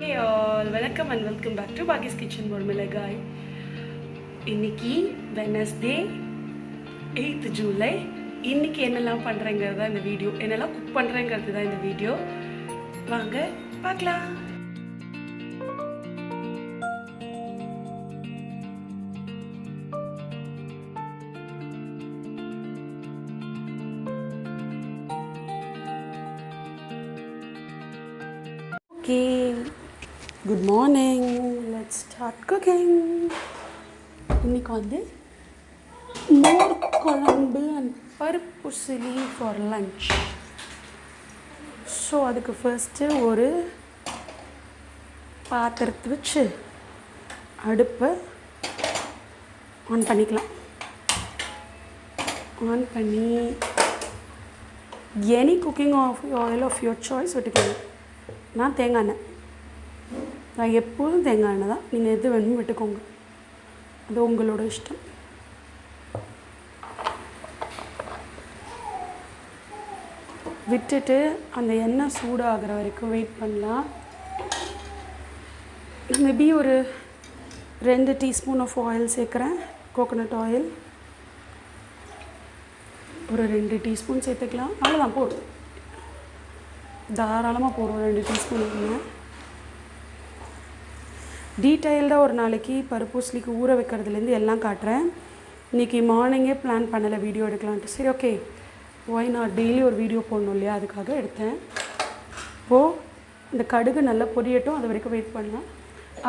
Hey all, welcome and welcome back to Bagi's Kitchen Mormilagai. இன்னைக்கு Wednesday 8th July. இன்னைக்கு என்னெல்லாம் பண்றேங்கிறது தான் இந்த வீடியோ. என்னெல்லாம் குக் பண்றேங்கிறது தான் இந்த வீடியோ. வாங்க பார்க்கலாம். Okay. Good morning. Let's start cooking. இன்னைக்கு வந்து மோர் குழம்பு and பருப்பு usili for lunch. ஸோ அதுக்கு ஃபர்ஸ்ட்டு ஒரு பாத்திரத்தை வச்சு அடுப்பை ஆன் பண்ணிக்கலாம். ஆன் பண்ணி any cooking oil of your choice விட்டுக்கோங்க. நான் தேங்காய் எண்ணெய், நான் எப்போதும் தேங்காய் எண்ணெய் தான். நீங்கள் எது வேணுமோ விட்டுக்கோங்க, அது உங்களோட இஷ்டம். விட்டுட்டு அந்த எண்ணெய் சூடாகிற வரைக்கும் வெயிட் பண்ணலாம். மேபி ஒரு 2 டீஸ்பூன் ஆஃப் ஆயில் சேர்க்குறேன், கோகோனட் ஆயில். ஒரு 2 டீஸ்பூன் சேர்த்துக்கலாம், அவ்வளோதான் போடும், தாராளமாக போடுவோம் 2 டீஸ்பூன் எண்ணெய். டீட்டெயில்டாக ஒரு நாளைக்கு பருப்பு உசிலிக்கு ஊற வைக்கிறதுலேருந்து எல்லாம் காட்டுறேன். இன்றைக்கி மார்னிங்கே பிளான் பண்ணலை வீடியோ எடுக்கலான்ட்டு. சரி, ஓகே, ஒய் நான் டெய்லி ஒரு வீடியோ போடணும் இல்லையா, அதுக்காக எடுத்தேன். இப்போது இந்த கடுகு நல்லா பொரியட்டும், அது வரைக்கும் வெயிட் பண்ணலாம்.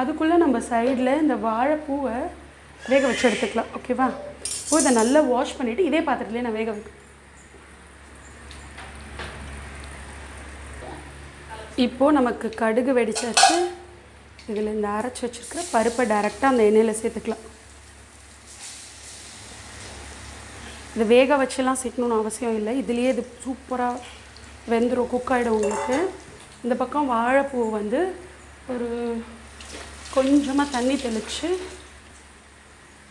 அதுக்குள்ளே நம்ம சைடில் இந்த வாழைப்பூவை வேக வச்சு எடுத்துக்கலாம். ஓகேவா? இப்போ இதை நல்லா வாஷ் பண்ணிவிட்டு இதே பாத்திரத்துலேயே நான் வேக வைக்கிறேன். இப்போது நமக்கு கடுகு வெடிச்சாச்சு. இதில் இந்த அரைச்சி வச்சுருக்கிற பருப்பை டைரெக்டாக அந்த எண்ணெயில் சேர்த்துக்கலாம். இதை வேக வச்செல்லாம் சேர்க்கணுன்னு அவசியம் இல்லை, இதுலேயே இது சூப்பராக வெந்துடும், குக் ஆகிடும் உங்களுக்கு. இந்த பக்கம் வாழைப்பூ வந்து ஒரு கொஞ்சமாக தண்ணி தெளித்து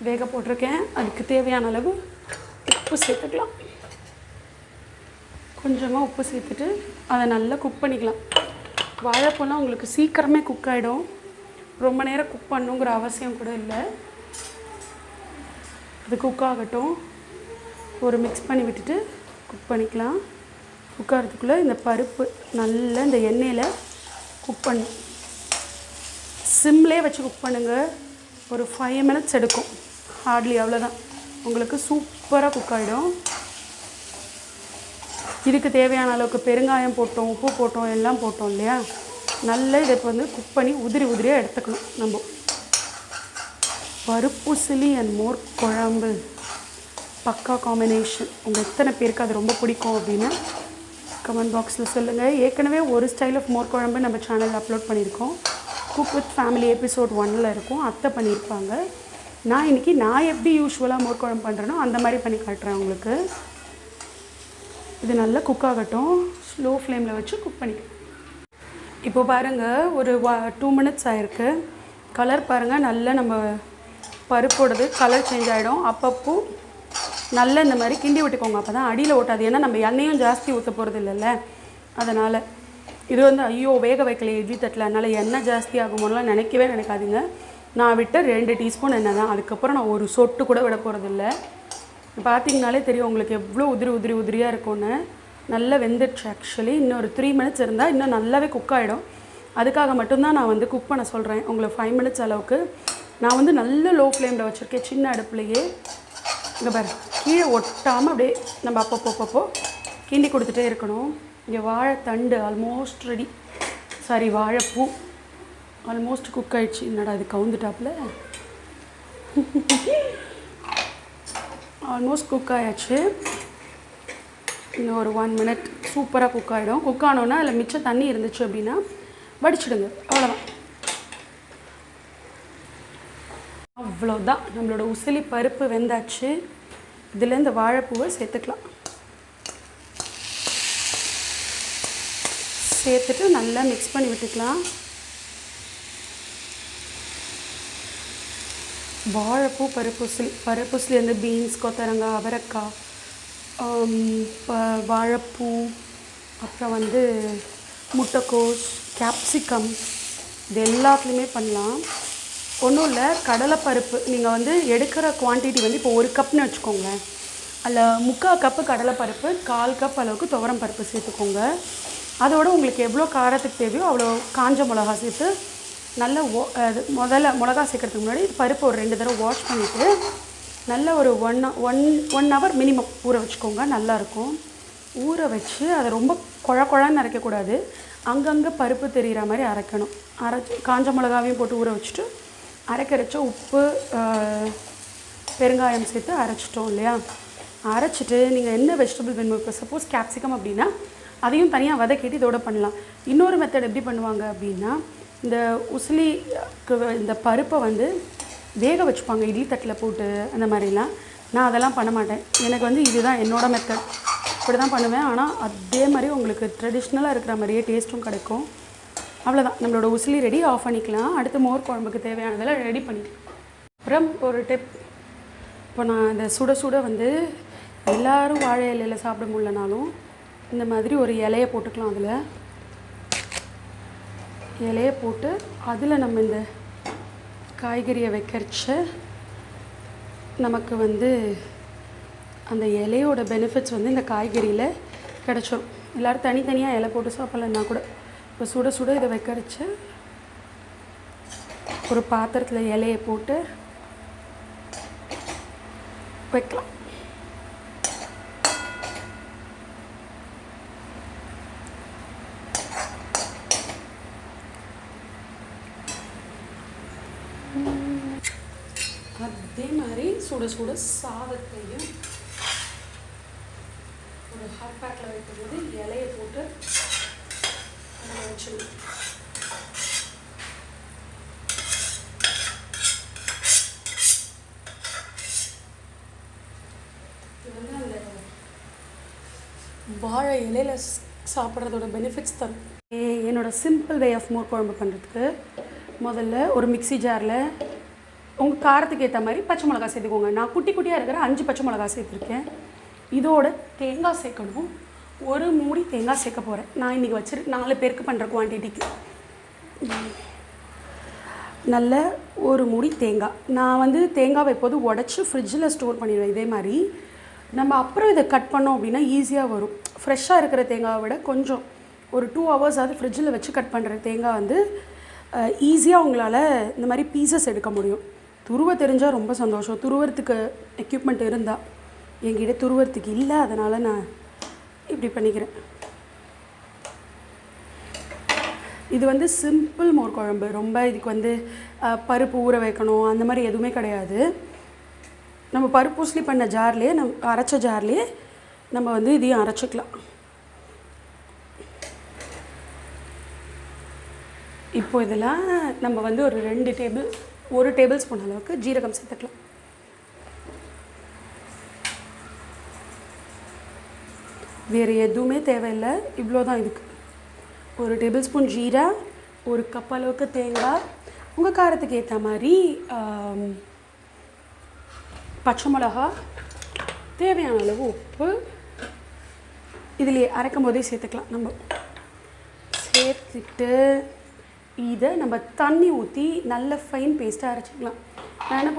வேக போட்டிருக்கேன். அதுக்கு தேவையான அளவு உப்பு சேர்த்துக்கலாம். கொஞ்சமாக உப்பு சேர்த்துட்டு அதை நல்லா குக் பண்ணிக்கலாம். வாழைப்பூலாம் உங்களுக்கு சீக்கிரமே குக் ஆகிடும், ரொம்ப நேரம் குக் பண்ணுங்கிற அவசியம் கூட இல்லை. அது குக் ஆகட்டும், ஒரு மிக்ஸ் பண்ணி விட்டுட்டு குக் பண்ணிக்கலாம். குக் ஆகிறதுக்குள்ளே இந்த பருப்பு நல்லா இந்த எண்ணெயில் குக் பண்ணு, சிம்லேயே வச்சு குக் பண்ணுங்கள். ஒரு 5 மினிட்ஸ் எடுக்கும், ஹார்ட்லி, அவ்வளோதான். உங்களுக்கு சூப்பராக குக் ஆகிடும். இதுக்கு தேவையான அளவுக்கு பெருங்காயம் போட்டோம், உப்பு போட்டோம், எல்லாம் போட்டோம் இல்லையா. நல்லா இதை வந்து குக் பண்ணி உதிரி உதிரியாக எடுத்துக்கணும். நம்ம பருப்பு உசிலி அண்ட் மோர் குழம்பு பக்கா காம்பினேஷன். உங்கள் எத்தனை பேருக்கு அது ரொம்ப பிடிக்கும் அப்படின்னு கமெண்ட் பாக்ஸில் சொல்லுங்கள். ஏற்கனவே ஒரு ஸ்டைல் ஆஃப் மோர் குழம்பு நம்ம சேனலில் அப்லோட் பண்ணியிருக்கோம். குக் வித் ஃபேமிலி எபிசோட் 1 இருக்கும், அத்தை பண்ணியிருப்பாங்க. நான் இன்றைக்கி நான் எப்படி யூஸ்வலாக மோர் குழம்பு பண்ணுறேனோ அந்த மாதிரி பண்ணி காட்டுறேன் உங்களுக்கு. இது நல்லா குக் ஆகட்டும், ஸ்லோ ஃப்ளேமில் வச்சு குக் பண்ணிக்கலாம். இப்போ பாருங்கள், ஒரு 2 மினிட்ஸ் ஆகிருக்கு. கலர் பாருங்கள், நல்லா நம்ம பருப்போடது கலர் சேஞ்ச் ஆகிடும். அப்பப்போ நல்லா இந்த மாதிரி கிண்டி விட்டுக்கோங்க, அப்போ தான் அடியில் ஓட்டாது. ஏன்னா நம்ம எண்ணெயும் ஜாஸ்தி ஊற்ற போகிறது இல்லைல்ல, அதனால். இது வந்து ஐயோ வேக வைக்கல இட்லி தட்டில், அதனால் எண்ணெய் ஜாஸ்தி ஆகுமோலாம் நினைக்கவே நினைக்காதீங்க. நான் விட்ட 2 டீஸ்பூன் எண்ணெய் தான், அதுக்கப்புறம் நான் ஒரு சொட்டு கூட விட போகிறதில்ல. பார்த்திங்கனாலே தெரியும் உங்களுக்கு எவ்வளோ உதிரியாக இருக்கும்னு. நல்லா வெந்துடுச்சு. ஆக்சுவலி இன்னும் ஒரு 3 மினிட்ஸ் இருந்தால் இன்னும் நல்லாவே குக் ஆகிடும். அதுக்காக மட்டும்தான் நான் வந்து குக் பண்ண சொல்கிறேன். உங்களுக்கு 5 மினிட்ஸ் அளவுக்கு நான் வந்து நல்ல லோ ஃப்ளேமில் வச்சுருக்கேன், சின்ன அடுப்புலையே. இங்கே பாரு, கீழே ஒட்டாமல் அப்படியே நம்ம அப்பப்போ கிண்டி கொடுத்துட்டே இருக்கணும். இங்கே வாழைத்தண்டு ஆல்மோஸ்ட் ரெடி, சாரி வாழைப்பூ ஆல்மோஸ்ட் குக் ஆகிடுச்சு. என்னடா அது கவுந்துட்டாப்பில், ஆல்மோஸ்ட் குக் ஆகிடுச்சு. இன்னும் ஒரு 1 மினிட் சூப்பராக குக் ஆகிடும். குக் ஆனோன்னா அதில் மிச்சம் தண்ணி இருந்துச்சு அப்படின்னா வடிச்சிடுங்க, அவ்வளோதான். அவ்வளோதான், நம்மளோட உசிலி பருப்பு வெந்தாச்சு. இதில் இந்த வாழைப்பூவை சேர்த்துக்கலாம். சேர்த்துட்டு நல்லா மிக்ஸ் பண்ணி விட்டுக்கலாம். வாழைப்பூ பருப்பு உசிலி வந்து பீன்ஸ், கொத்தரங்காய், அவரைக்காய், வாழைப்பூ, அப்புறம் வந்து முட்டைக்கோஸ், capsicum இது எல்லாத்துலேயுமே பண்ணலாம். ஒன்றும் இல்லை, கடலைப்பருப்பு நீங்கள் வந்து எடுக்கிற குவான்டிட்டி வந்து இப்போ 1 கப்னு வச்சுக்கோங்க. அதில் 3/4 கப்பு கடலைப்பருப்பு, 1/4 கப் அளவுக்கு துவரம் பருப்பு சேர்த்துக்கோங்க. அதோட உங்களுக்கு எவ்வளோ காரத்துக்கு தேவையோ அவ்வளோ காஞ்ச மிளகா சேர்த்து நல்ல முதல்ல மிளகா சேர்க்கறதுக்கு முன்னாடி பருப்பு ஒரு 2 தடவை வாஷ் பண்ணிவிட்டு நல்ல ஒரு ஒன் ஹவர் மினிமம் ஊற வச்சுக்கோங்க. நல்லாயிருக்கும். ஊற வச்சு அதை ரொம்ப குழன்னு அரைக்கக்கூடாது, அங்கங்கே பருப்பு தெரிகிற மாதிரி அரைக்கணும். காஞ்ச மிளகாவையும் போட்டு ஊற வச்சுட்டு அரைக்கரைச்ச உப்பு பெருங்காயம் சேர்த்து அரைச்சிட்டோம் இல்லையா. அரைச்சிட்டு நீங்கள் என்ன வெஜிடபிள் வேணும், இப்போ சப்போஸ் கேப்சிகம் அப்படின்னா அதையும் தனியாக வதக்கிட்டு இதோட பண்ணலாம். இன்னொரு மெத்தட் எப்படி பண்ணுவாங்க அப்படின்னா, இந்த உசிலிக்கு இந்த பருப்பை வந்து வேக வச்சுப்பாங்க இட்லி தட்டில் போட்டு, அந்த மாதிரிலாம். நான் அதெல்லாம் பண்ண மாட்டேன். எனக்கு வந்து இதுதான் என்னோடய மெத்தட், இப்படி தான் பண்ணுவேன். ஆனால் அதே மாதிரி உங்களுக்கு ட்ரெடிஷ்னலாக இருக்கிற மாதிரியே டேஸ்ட்டும் கிடைக்கும். அவ்வளோதான், நம்மளோட உசிலி ரெடி. ஆஃப் பண்ணிக்கலாம். அடுத்து மோர் குழம்புக்கு தேவையானதெல்லாம் ரெடி பண்ணிக்கலாம். அப்புறம் ஒரு டிப், இப்போ நான் இந்த சுட சுட வந்து எல்லோரும் வாழை இலையில் சாப்பிட முடியலனாலும் இந்த மாதிரி ஒரு இலையை போட்டுக்கலாம். அதில் இலையை போட்டு அதில் நம்ம இந்த காய்கறியை வைக்கிறச்ச நமக்கு வந்து அந்த இலையோட பெனிஃபிட்ஸ் வந்து இந்த காய்கறியில் கிடச்சிரும். எல்லோரும் தனித்தனியாக இலை போட்டு சாப்பிட்லன்னா கூட இப்போ சுட சுட இதை வைக்கிறச்ச ஒரு பாத்திரத்தில் இலையை போட்டு வைக்கலாம். அதே மாதிரி சுட சுட சாதத்தையும் ஒரு ஹாட் பேக்கில் வைக்கும்போது இலையை போட்டு வச்சிடணும். இது வந்து அந்த வாழை இலையில் சாப்பிட்றதோட பெனிஃபிட்ஸ் தரும். என்னோடய சிம்பிள் வே ஆஃப் மோர் குழம்பு பண்ணுறதுக்கு முதல்ல ஒரு மிக்ஸி ஜாரில் உங்கள் காரத்துக்கு ஏற்ற மாதிரி பச்சை மிளகா சேர்த்துக்கோங்க. நான் குட்டி குட்டியாக இருக்கிற 5 பச்சை மிளகா சேர்த்துருக்கேன். இதோட தேங்காய் சேர்க்கணும். ஒரு மூடி தேங்காய் சேர்க்க போகிறேன். நான் இன்றைக்கி 4 பேருக்கு பண்ணுற குவான்டிட்டிக்கு நல்ல ஒரு மூடி தேங்காய். நான் வந்து தேங்காவை எப்போதும் உடச்சி ஃப்ரிட்ஜில் ஸ்டோர் பண்ணிடுவேன். இதே மாதிரி நம்ம அப்புறம் இதை கட் பண்ணோம் அப்படின்னா ஈஸியாக வரும். ஃப்ரெஷ்ஷாக இருக்கிற தேங்காவை விட கொஞ்சம் ஒரு 2 ஹவர்ஸாவது ஃப்ரிட்ஜில் வச்சு கட் பண்ணுற தேங்காய் வந்து ஈஸியாக உங்களால் இந்த மாதிரி பீசஸ் எடுக்க முடியும். துருவ தெரிஞ்சால் ரொம்ப சந்தோஷம். துருவறதுக்கு எக்யூப்மெண்ட் இருந்தால், என்கிட்ட துருவறதுக்கு இல்லை, அதனால் நான் இப்படி பண்ணிக்கிறேன். இது வந்து சிம்பிள் மோர் குழம்பு. ரொம்ப இதுக்கு வந்து பருப்பு ஊற வைக்கணும் அந்த மாதிரி எதுவுமே கிடையாது. நம்ம பருப்பு ஊசலி பண்ண ஜார்லேயே அரைச்ச ஜார்லேயே நம்ம வந்து இதையும் அரைச்சிக்கலாம். இப்போ இதெல்லாம் நம்ம வந்து ஒரு 1 டேபிள் ஸ்பூன் அளவுக்கு ஜீரகம் சேர்த்துக்கலாம். வேறு எதுவுமே தேவையில்லை, இவ்வளோ தான் இதுக்கு. 1 டேபிள் ஸ்பூன் ஜீரா, 1 கப் அளவுக்கு தேங்காய், உங்கள் காரத்துக்கு ஏற்ற மாதிரி பச்சை மிளகா, தேவையான அளவு உப்பு இதிலே அரைக்கும் போதே சேர்த்துக்கலாம். நம்ம சேர்த்துட்டு இதை நம்ம தண்ணி ஊற்றி நல்ல ஃபைன் பேஸ்ட்டாக அரைச்சிக்கலாம். நான் என்ன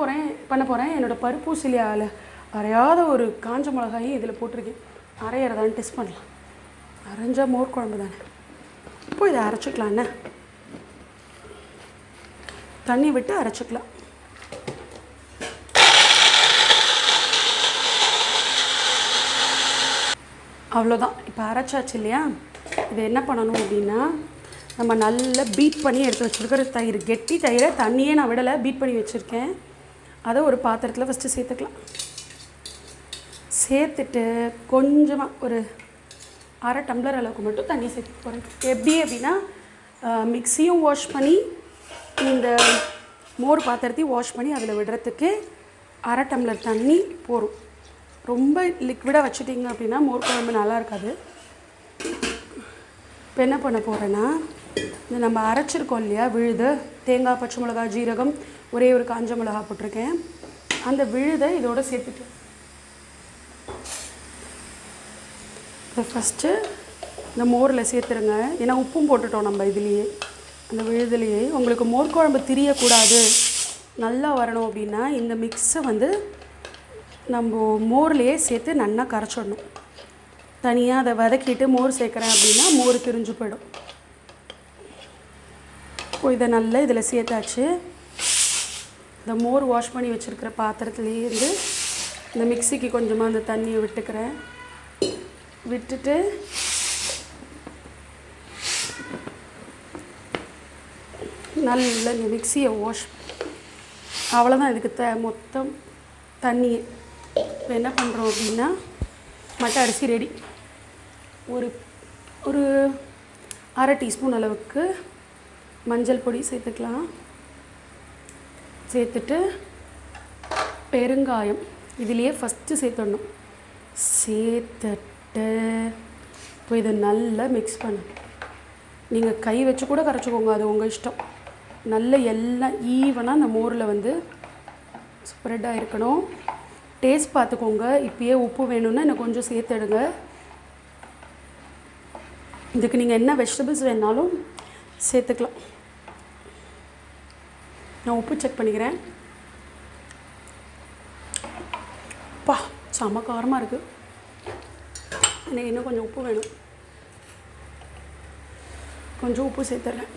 பண்ண போகிறேன், என்னோடய பருப்பு ஊசிலியால் அரையாத ஒரு காஞ்ச மிளகாயும் இதில் போட்டிருக்கேன். அரையிறதான்னு டெஸ்ட் பண்ணலாம். அரைஞ்சா மோர் குழம்பு தானே. இப்போ இதை அரைச்சிக்கலாம். என்ன தண்ணி விட்டு அரைச்சிக்கலாம். அவ்வளோதான். இப்போ அரைச்சாச்சு இல்லையா. இதை என்ன பண்ணணும் அப்படின்னா, நம்ம நல்லா பீட் பண்ணி எடுத்து வச்சுருக்கிற தயிர், கெட்டி தயிரை தண்ணியே நான் விடலை, பீட் பண்ணி வச்சுருக்கேன். அதை ஒரு பாத்திரத்தில் ஃபஸ்ட்டு சேர்த்துக்கலாம். சேர்த்துட்டு கொஞ்சமாக ஒரு அரை டம்ளர் அளவுக்கு மட்டும் தண்ணி சேர்த்து போகிறேன். எப்படி அப்படின்னா, மிக்ஸியும் வாஷ் பண்ணி இந்த மோர் பாத்திரத்தையும் வாஷ் பண்ணி அதில் விடுறதுக்கு அரை டம்ளர் தண்ணி போகும். ரொம்ப லிக்விடாக வச்சுட்டிங்க அப்படின்னா மோர் குழம்பு நல்லா இருக்காது. இப்போ என்ன பண்ண போகிறேன்னா, இந்த நம்ம அரைச்சிருக்கோம் இல்லையா விழுது, தேங்காய், பச்சை மிளகா, ஜீரகம், ஒரே ஒரு காஞ்ச மிளகா போட்டிருக்கேன். அந்த விழுதை இதோடு சேர்த்துட்டு இதை ஃபஸ்ட்டு இந்த மோரில் சேர்த்துருங்க. ஏன்னா உப்பும் போட்டுட்டோம் நம்ம இதுலேயே, அந்த விழுதுலேயே உங்களுக்கு மோர் குழம்பு திரியக்கூடாது, நல்லா வரணும் அப்படின்னா இந்த மிக்ஸை வந்து நம்ம மோர்லேயே சேர்த்து நல்லா கரைச்சிடணும். தனியாக அதை வதக்கிட்டு மோர் சேர்க்குறேன் அப்படின்னா மோர் திரிஞ்சு போயிடும். இப்போ இதை நல்லா இதில் சேர்த்தாச்சு. இந்த மோர் வாஷ் பண்ணி வச்சுருக்கிற பாத்திரத்துலேயே இருந்து இந்த மிக்சிக்கு கொஞ்சமாக அந்த தண்ணியை விட்டுக்கிறேன். விட்டுட்டு நல்லா இந்த மிக்சியை வாஷ், அவ்வளோதான். இதுக்கு மொத்தம் தண்ணியை. இப்போ என்ன பண்ணுறோம் அப்படின்னா மட்டை அரிசி ரெடி. ஒரு அரை டீஸ்பூன் அளவுக்கு மஞ்சள் பொடி சேர்த்துக்கலாம். சேர்த்துட்டு பெருங்காயம் இதிலையே ஃபஸ்ட்டு சேர்த்துடணும். சேர்த்துட்டு இப்போ இதை நல்லா மிக்ஸ் பண்ணு. நீங்கள் கை வச்சு கூட கரைச்சிக்கோங்க, அது உங்கள் இஷ்டம். நல்ல எல்லாம் ஈவனாக அந்த மோரில் வந்து ஸ்ப்ரெட்டாக இருக்கணும். டேஸ்ட் பார்த்துக்கோங்க. இப்போயே உப்பு வேணும்னா இன்னும் கொஞ்சம் சேர்த்துடுங்க. இதுக்கு நீங்கள் என்ன வெஜிடபிள்ஸ் வேணாலும் சேர்த்துக்கலாம். நான் உப்பு செக் பண்ணிக்கிறேன். பா, செம காரமாக இருக்குது. எனக்கு இன்னும் கொஞ்சம் உப்பு வேணும். கொஞ்சம் உப்பு சேர்த்துட்றேன்.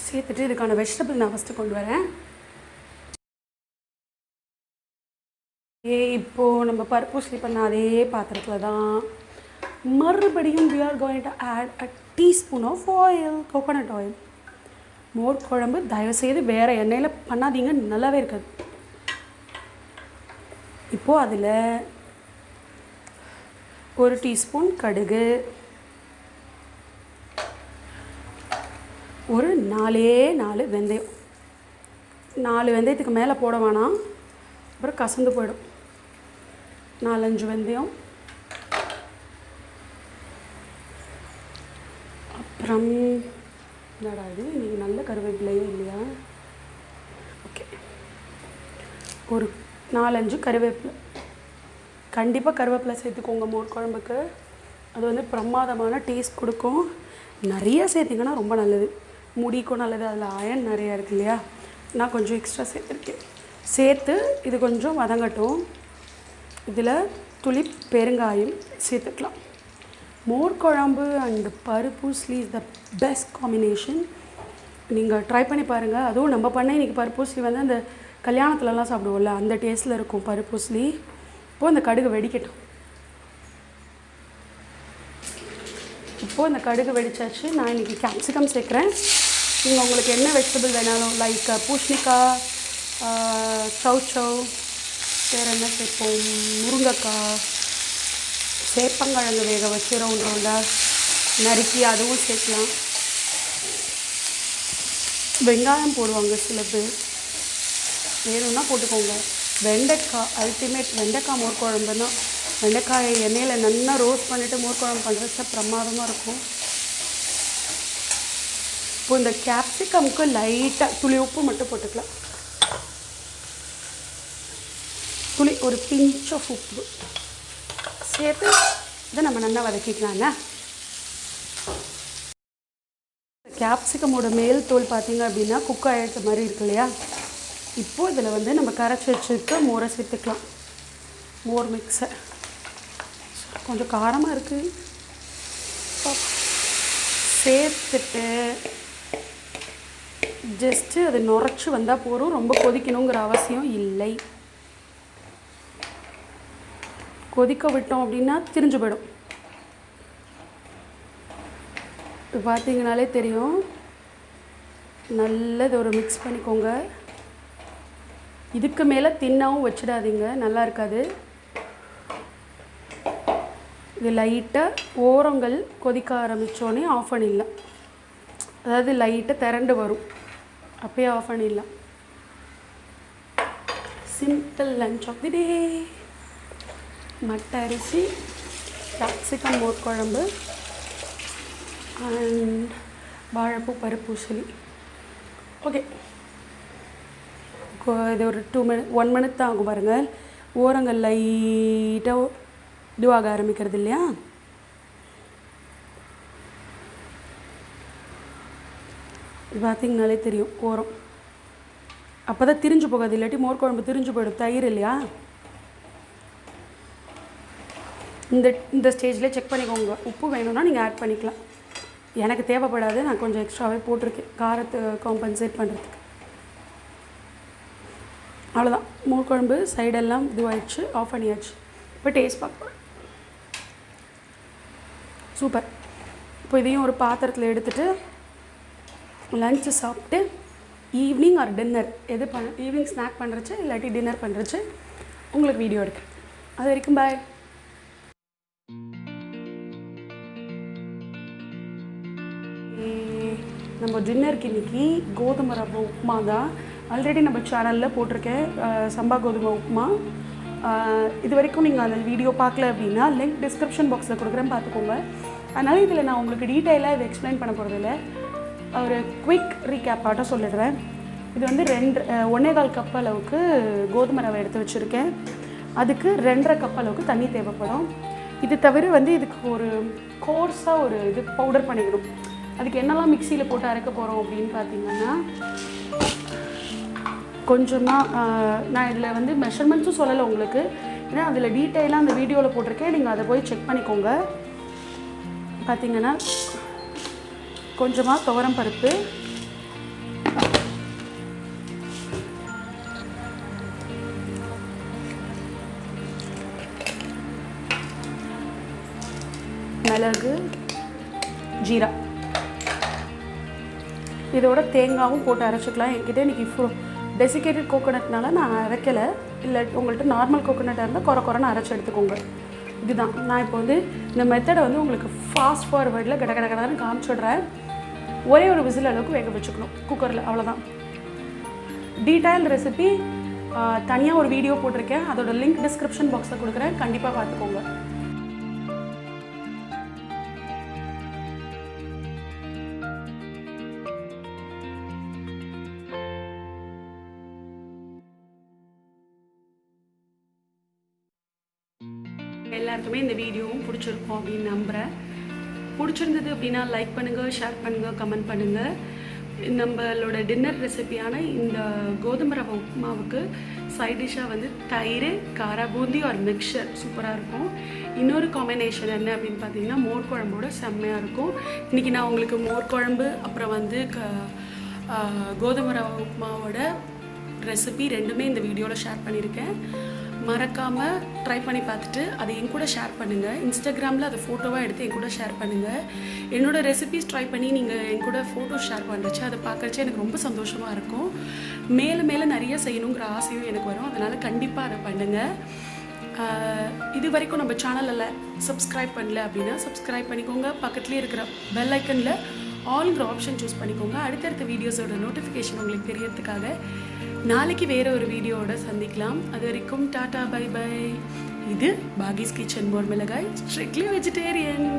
சேர்த்துட்டு இதுக்கான வெஜிடபிள் நான் ஃபஸ்ட்டு கொண்டு வரேன். இப்போது நம்ம பருப்பு ஸ்லீப் பண்ண அதே பாத்திரத்தில் தான் மறுபடியும் we are going to add a teaspoon of oil, coconut oil. மோர் குழம்பு தயவுசெய்து வேறு எண்ணெயில் பண்ணாதீங்க, நல்லாவே இருக்காது. இப்போது அதில் ஒரு டீஸ்பூன் கடுகு, ஒரு 4 வெந்தயம். 4 வெந்தயத்துக்கு மேலே போட வேணாம், அப்புறம் கசந்து போயிடும். 4-5 வெந்தயம். அப்புறம் என்னடா இது, இன்றைக்கி நல்ல கருவேப்பிலையே இல்லையா? ஓகே, ஒரு 4-5 கருவேப்பிலை. கண்டிப்பாக கருவேப்பிலை சேர்த்துக்கோங்க மோர் குழம்புக்கு. அது வந்து பிரமாதமான டேஸ்ட் கொடுக்கும். நிறைய சேர்த்திங்கன்னா ரொம்ப நல்லது, முடிக்கும் நல்லது. அதில் அயன் நிறையா இருக்குது இல்லையா? நான் கொஞ்சம் எக்ஸ்ட்ரா சேர்த்துருக்கேன். சேர்த்து இது கொஞ்சம் வதங்கட்டும். இதில் துளி பெருங்காயம் சேர்த்துக்கலாம். மோர் குழம்பு அண்ட் பருப்பு usili is the best combination. நீங்கள் ட்ரை பண்ணி பாருங்கள். அதுவும் நம்ம பண்ண இன்றைக்கி பருப்பு உசிலி வந்து அந்த கல்யாணத்துலலாம் சாப்பிடுவோம்ல, அந்த டேஸ்ட்டில் இருக்கும் பருப்பு உசிலி. இப்போது அந்த கடுகு வெடிக்கட்டும். இப்போது இந்த கடுகு வெடிச்சாச்சு. நான் இன்றைக்கி கேப்சிகம் சேர்க்குறேன். நீங்கள் உங்களுக்கு என்ன வெஜிடபிள் வேணாலும், லைக் பூசணிக்காய், சௌச்சௌ, வேறு என்ன சேர்ப்போம், முருங்கைக்காய், சேப்பங்கிழங்கு வேக வச்சு ரவுண்டாக நறுக்கி அதுவும் சேர்க்கலாம். வெங்காயம் போடுவாங்க சில பேர், வேணும்னா போட்டுக்கோங்க. வெண்டைக்காய் அல்டிமேட். வெண்டைக்காய் மோர் குழம்புனா வெண்டைக்காயை எண்ணெயில் நல்லா ரோஸ்ட் பண்ணிவிட்டு மோர் குழம்பு பண்ணுறச்ச பிரமாதமாக இருக்கும். இப்போ இந்த கேப்சிகமுக்கு லைட்டாக துளி உப்பு மட்டும் போட்டுக்கலாம். துளி ஒரு பிஞ்ச் ஆஃப் உப்பு சேர்த்து இதை நம்ம நல்லா வதக்கிக்கலாங்க. கேப்சிகமோட மேல் தோல் பார்த்திங்க அப்படின்னா குக் ஆகிடுற மாதிரி இருக்கு இல்லையா? இப்போது இதில் வந்து நம்ம கரைச்சி வச்சுருக்க மோரை சேர்த்துக்கலாம். மோர் மிக்ஸை கொஞ்சம் காரமாக இருக்குது. சேர்த்துட்டு ஜஸ்ட்டு அது நுரைச்சி வந்தால் போதும், ரொம்ப கொதிக்கணுங்கிற அவசியம் இல்லை. கொதிக்க விட்டோம் அப்படின்னா திரிஞ்சு போயிடும். இப்போ பார்த்தீங்கனாலே தெரியும். நல்லது ஒரு மிக்ஸ் பண்ணிக்கோங்க. இதுக்கு மேலே தின்னாவும் வச்சிடாதீங்க, நல்லா இருக்காது. இது லைட்டாக ஓரங்கள் கொதிக்க ஆரம்பித்தோடனே ஆஃப் பண்ணிடலாம். அதாவது லைட்டாக திரண்டு வரும், அப்பயே ஆஃப் பண்ணிடலாம். சிம்பிள் லன்ச் ஆஃப் தி டே. மட்டை அரிசி, கேப்சிகம் மோர் குழம்பு அண்ட் வாழைப்பூ பருப்பு உசிலி. ஓகே, இது ஒரு 1 minute தான் ஆகும் பாருங்கள். ஓரங்கள் லைட்டாக இதுவாக ஆரம்பிக்கிறது இல்லையா? இது பார்த்திங்கனாலே தெரியும் ஓரம். அப்போ தான் திரிஞ்சு போகாது, இல்லாட்டி மோர் குழம்பு திரிஞ்சு போயிடும், தயிர் இல்லையா. இந்த ஸ்டேஜில் செக் பண்ணிக்கோங்க. உப்பு வேணும்னா நீங்கள் ஆட் பண்ணிக்கலாம். எனக்கு தேவைப்படாது, நான் கொஞ்சம் எக்ஸ்ட்ராவே போட்டிருக்கேன் காரத்தை காம்பன்சேட் பண்ணுறதுக்கு. அவ்வளோதான், மோர் குழம்பு சைடெல்லாம் இதுவாகிடுச்சு, ஆஃப் பண்ணியாச்சு. இப்போ டேஸ்ட் பார்க்கலாம். சூப்பர். இப்போ இதையும் ஒரு பாத்திரத்தில் எடுத்துகிட்டு லஞ்சு சாப்பிட்டு ஈவினிங் ஆர் டின்னர் எது ஈவினிங் ஸ்நாக் பண்ணுறச்சு இல்லாட்டி டின்னர் பண்ணுறச்சு உங்களுக்கு வீடியோ எடுக்கிறேன். அது வரைக்கும் பாய். நம்ம டின்னருக்கு இன்றைக்கி கோதுமை ரவை உப்புமா தான். ஆல்ரெடி நம்ம சேனலில் போட்டிருக்கேன் சம்பா கோதுமை உப்புமா. இது வரைக்கும் நீங்கள் அந்த வீடியோ பார்க்கல அப்படின்னா லிங்க் டிஸ்கிரிப்ஷன் பாக்ஸில் கொடுக்குறேன், பார்த்துக்கோங்க. அதனால் இதில் நான் உங்களுக்கு டீட்டெயிலாக இதை எக்ஸ்பிளைன் பண்ண போகிறதில்ல, ஒரு குவிக் ரீகேப் ஆட்டம் சொல்லிடுறேன். இது வந்து 1.25 கப் அளவுக்கு கோதுமை ரவை எடுத்து வச்சுருக்கேன். அதுக்கு 2.5 கப் அளவுக்கு தண்ணி தேவைப்படும். இது தவிர வந்து இதுக்கு ஒரு கோர்ஸாக ஒரு இது பவுடர் பண்ணிக்கணும். அதுக்கு என்னெல்லாம் மிக்சியில் போட்டு அரைக்க போகிறோம் அப்படின்னு பார்த்தீங்கன்னா, கொஞ்சமாக நான் இதில் வந்து மெஷர்மெண்ட்ஸும் சொல்லலை உங்களுக்கு, ஏன்னா அதில் டீட்டெயிலாக அந்த வீடியோவில் போட்டிருக்கேன், நீங்கள் அதை போய் செக் பண்ணிக்கோங்க. பார்த்தீங்கன்னா கொஞ்சமாக துவரம் பருப்பு, மிளகு, ஜீரா, இதோட தேங்காயும் போட்டு அரைச்சிக்கலாம். என்கிட்ட இன்றைக்கி டெசிகேட்டட் கோகோனட்னால நான் அரைக்கலை. இல்லை உங்கள்கிட்ட நார்மல் கோகோனட்டாக இருந்தால் குறைன்னு அரைச்சி எடுத்துக்கோங்க. இதுதான் நான் இப்போ வந்து இந்த மெத்தடை வந்து உங்களுக்கு ஃபாஸ்ட் ஃபார்வேர்டில் கடகடன்னு காமிச்சிடுறேன். ஒரே ஒரு விசில் அளவுக்கு வேக வச்சுக்கணும் குக்கரில், அவ்வளோதான். டீட்டெயில் ரெசிபி தனியாக ஒரு வீடியோ போட்டிருக்கேன், அதோட லிங்க் டிஸ்கிரிப்ஷன் பாக்ஸில் கொடுக்குறேன், கண்டிப்பாக பார்த்துக்கோங்க. எல்லாருக்குமே இந்த வீடியோவும் பிடிச்சிருக்கும் அப்படின்னு நம்புகிறேன். பிடிச்சிருந்தது அப்படின்னா லைக் பண்ணுங்கள், ஷேர் பண்ணுங்கள், கமெண்ட் பண்ணுங்கள். நம்மளோட டின்னர் ரெசிபியான இந்த கோதுமை ரவை உப்புமாவுக்கு சைட் டிஷ்ஷாக வந்து தயிர், காரா பூந்தி ஒரு மிக்சர் சூப்பராக இருக்கும். இன்னொரு காம்பினேஷன் என்ன அப்படின்னு பார்த்தீங்கன்னா மோர் குழம்போட செம்மையாக இருக்கும். இன்றைக்கி நான் உங்களுக்கு மோர் குழம்பு அப்புறம் வந்து கோதுமை ரவை உப்புமாவோட ரெசிபி ரெண்டுமே இந்த வீடியோவில் ஷேர் பண்ணியிருக்கேன். மறக்காமல் ட்ரை பண்ணி பார்த்துட்டு அதை என் கூட ஷேர் பண்ணுங்கள். இன்ஸ்டாகிராமில் அதை ஃபோட்டோவாக எடுத்து என் கூட ஷேர் பண்ணுங்கள். என்னோடய ரெசிபிஸ் ட்ரை பண்ணி நீங்கள் என் கூட ஃபோட்டோஸ் ஷேர் பண்ணுறச்சு அதை பார்க்குறச்சு எனக்கு ரொம்ப சந்தோஷமாக இருக்கும். மேலே நிறைய செய்யணுங்கிற ஆசையும் எனக்கு வரும். அதனால் கண்டிப்பாக அதை பண்ணுங்கள். இது வரைக்கும் நம்ம சேனலில் சப்ஸ்கிரைப் பண்ணல அப்படின்னா சப்ஸ்கிரைப் பண்ணிக்கோங்க. பக்கத்துலேயே இருக்கிற பெல் ஐக்கனில் ஆல்ங்கிற ஆப்ஷன் சூஸ் பண்ணிக்கோங்க. அடுத்தடுத்த வீடியோஸோட நோட்டிஃபிகேஷன் உங்களுக்கு தெரியறதுக்காக. நாளைக்கு வேறு ஒரு வீடியோவோட சந்திக்கலாம். அது வரைக்கும் டாடா, பை பை. இது பாகிஸ் கிச்சன் மோர்மிளகாய், ஸ்ட்ரிக்ட்லி வெஜிடேரியன்.